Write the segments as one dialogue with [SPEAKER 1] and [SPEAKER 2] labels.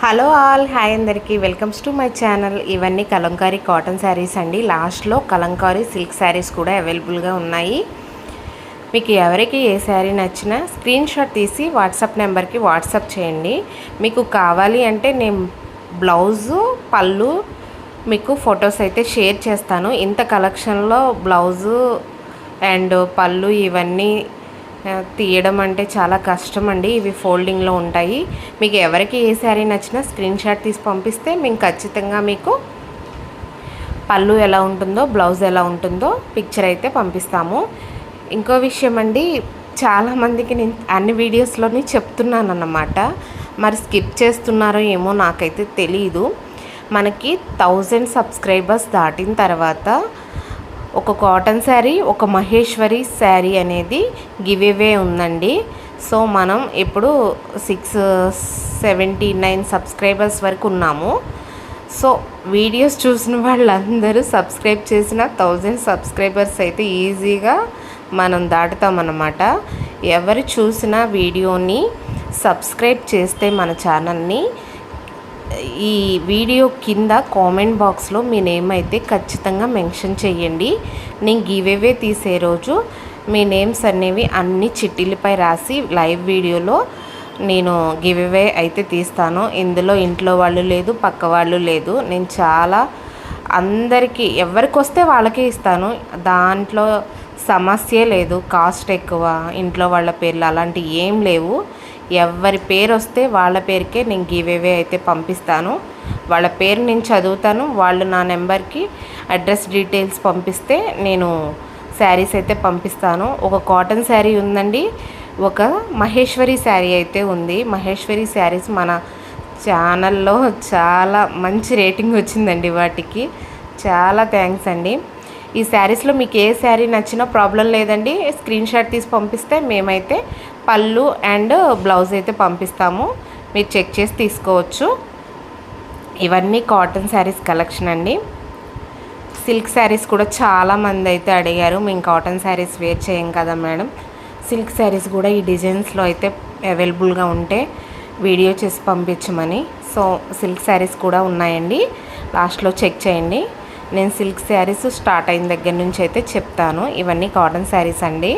[SPEAKER 1] Hello all, hi అందరికీ, welcomes to my channel. ఇవన్నీ Kalamkari cotton saris అండి. లాస్ట్లో కలంకారీ సిల్క్ శారీస్ కూడా అవైలబుల్గా ఉన్నాయి. మీకు ఎవరికి ఏ శారీ నచ్చినా స్క్రీన్ షాట్ తీసి వాట్సాప్ నెంబర్కి వాట్సాప్ చేయండి. మీకు కావాలి అంటే నేను బ్లౌజు, పళ్ళు మీకు ఫొటోస్ అయితే షేర్ చేస్తాను. ఇంత కలెక్షన్లో బ్లౌజు అండ్ పళ్ళు ఇవన్నీ తీయడం అంటే చాలా కష్టం అండి. ఇవి ఫోల్డింగ్లో ఉంటాయి. మీకు ఎవరికి ఏ శారీ నచ్చినా స్క్రీన్ షాట్ తీసి పంపిస్తే మేము ఖచ్చితంగా మీకు పళ్ళు ఎలా ఉంటుందో, బ్లౌజ్ ఎలా ఉంటుందో పిక్చర్ అయితే పంపిస్తాము. ఇంకో విషయం అండి, చాలామందికి నేను అన్ని వీడియోస్లోని చెప్తున్నాను అన్నమాట. మరి స్కిప్ చేస్తున్నారో ఏమో నాకైతే తెలీదు. మనకి 1000 సబ్స్క్రైబర్స్ దాటిన తర్వాత ఒక కాటన్ శారీ, ఒక మహేశ్వరి శారీ అనేది గివ్ అవే ఉందండి. సో మనం ఇప్పుడు 679 సబ్స్క్రైబర్స్ వరకు ఉన్నాము. సో వీడియోస్ చూసిన వాళ్ళందరూ సబ్స్క్రైబ్ చేసిన 1000 సబ్స్క్రైబర్స్ అయితే ఈజీగా మనం దాటుతామన్నమాట. ఎవరు చూసిన వీడియోని సబ్స్క్రైబ్ చేస్తే మన ఛానల్ని ఈ వీడియో కింద కామెంట్ బాక్స్లో మీ నేమ్ అయితే ఖచ్చితంగా మెన్షన్ చేయండి. నేను గివ్ అవే తీసే రోజు మీ నేమ్స్ అనేవి అన్ని చిట్టీలపై రాసి లైవ్ వీడియోలో నేను గివ్ అవే అయితే తీస్తాను. ఇందులో ఇంట్లో వాళ్ళు లేదు, పక్క వాళ్ళు లేదు. నేను చాలా అందరికీ ఎవరికి వస్తే వాళ్ళకే ఇస్తాను. దాంట్లో సమస్య లేదు. కాస్ట్ ఎక్కువ, ఇంట్లో వాళ్ళ పేర్లు అలాంటివి ఏం లేవు. ఎవరి పేరు వస్తే వాళ్ళ పేరుకే నేను గివ్ అవే అయితే పంపిస్తాను. వాళ్ళ పేరు నేను చదువుతాను. వాళ్ళు నా నెంబర్కి అడ్రస్ డీటెయిల్స్ పంపిస్తే నేను శారీస్ అయితే పంపిస్తాను. ఒక కాటన్ శారీ ఉందండి, ఒక మహేశ్వరి శారీ అయితే ఉంది. మహేశ్వరి శారీస్ మన ఛానల్లో చాలా మంచి రేటింగ్ వచ్చిందండి. వాటికి చాలా థ్యాంక్స్ అండి. ఈ శారీస్లో మీకు ఏ శారీ నచ్చినా ప్రాబ్లం లేదండి. స్క్రీన్ షాట్ తీసి పంపిస్తే మేమైతే పళ్ళు అండ్ బ్లౌజ్ అయితే పంపిస్తాము. మీరు చెక్ చేసి తీసుకోవచ్చు. ఇవన్నీ కాటన్ శారీస్ కలెక్షన్ అండి. సిల్క్ శారీస్ కూడా చాలామంది అయితే అడిగారు, మేము కాటన్ శారీస్ వేర్ చేయం కదా మేడం, సిల్క్ శారీస్ కూడా ఈ డిజైన్స్లో అయితే అవైలబుల్గా ఉంటే వీడియో చేసి పంపించమని. సో సిల్క్ శారీస్ కూడా ఉన్నాయండి, లాస్ట్లో చెక్ చేయండి. నేను సిల్క్ శారీస్ స్టార్ట్ అయిన దగ్గర నుంచి అయితే చెప్తాను. ఇవన్నీ కాటన్ శారీస్ అండి.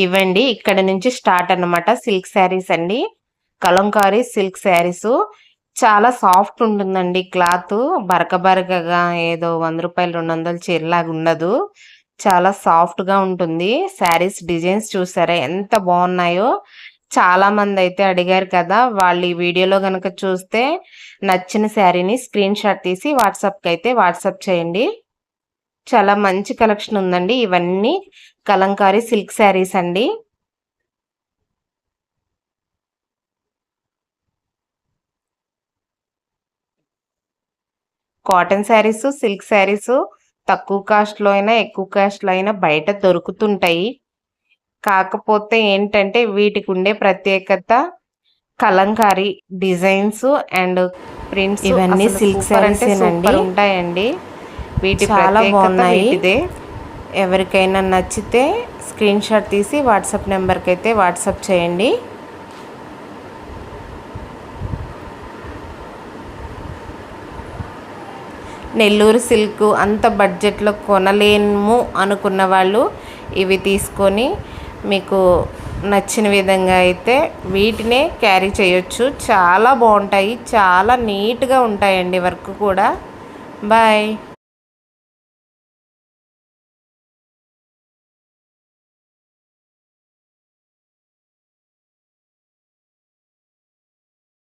[SPEAKER 1] ఇవ్వండి ఇక్కడ నుంచి స్టార్ట్ అన్నమాట. సిల్క్ శారీస్ అండి, కలంకారీ సిల్క్ శారీస్. చాలా సాఫ్ట్ ఉంటుందండి క్లాత్. బరకగా ఏదో 100 రూపాయలు 200 చీరలాగా ఉండదు. చాలా సాఫ్ట్గా ఉంటుంది. శారీస్ డిజైన్స్ చూసారా ఎంత బాగున్నాయో. చాలా మంది అయితే అడిగారు కదా, వాళ్ళు ఈ వీడియోలో కనుక చూస్తే నచ్చిన శారీని స్క్రీన్ షాట్ తీసి వాట్సాప్కి అయితే వాట్సాప్ చేయండి. చాలా మంచి కలెక్షన్ ఉందండి. ఇవన్నీ కలంకారీ సిల్క్ శారీస్ అండి. కాటన్ శారీస్, సిల్క్ శారీస్ తక్కువ కాస్ట్లో అయినా ఎక్కువ కాస్ట్లో అయినా బయట దొరుకుతుంటాయి. కాకపోతే ఏంటంటే వీటికి ఉండే ప్రత్యేకత కలంకారీ డిజైన్స్ అండ్ ప్రింట్స్. ఇవన్నీ సిల్క్ శారీస్ అంటే ఉంటాయండి. వీటి చాలా బాగున్నాయి. ఇదే ఎవరికైనా నచ్చితే స్క్రీన్ షాట్ తీసి వాట్సాప్ నెంబర్కి అయితే వాట్సాప్ చేయండి. నెల్లూరు సిల్క్ అంత బడ్జెట్లో కొనలేము అనుకున్న వాళ్ళు ఇవి తీసుకొని మీకు నచ్చిన విధంగా అయితే వీటినే క్యారీ చేయొచ్చు. చాలా బాగుంటాయి, చాలా నీట్గా ఉంటాయండి వర్క్ కూడా. బాయ్.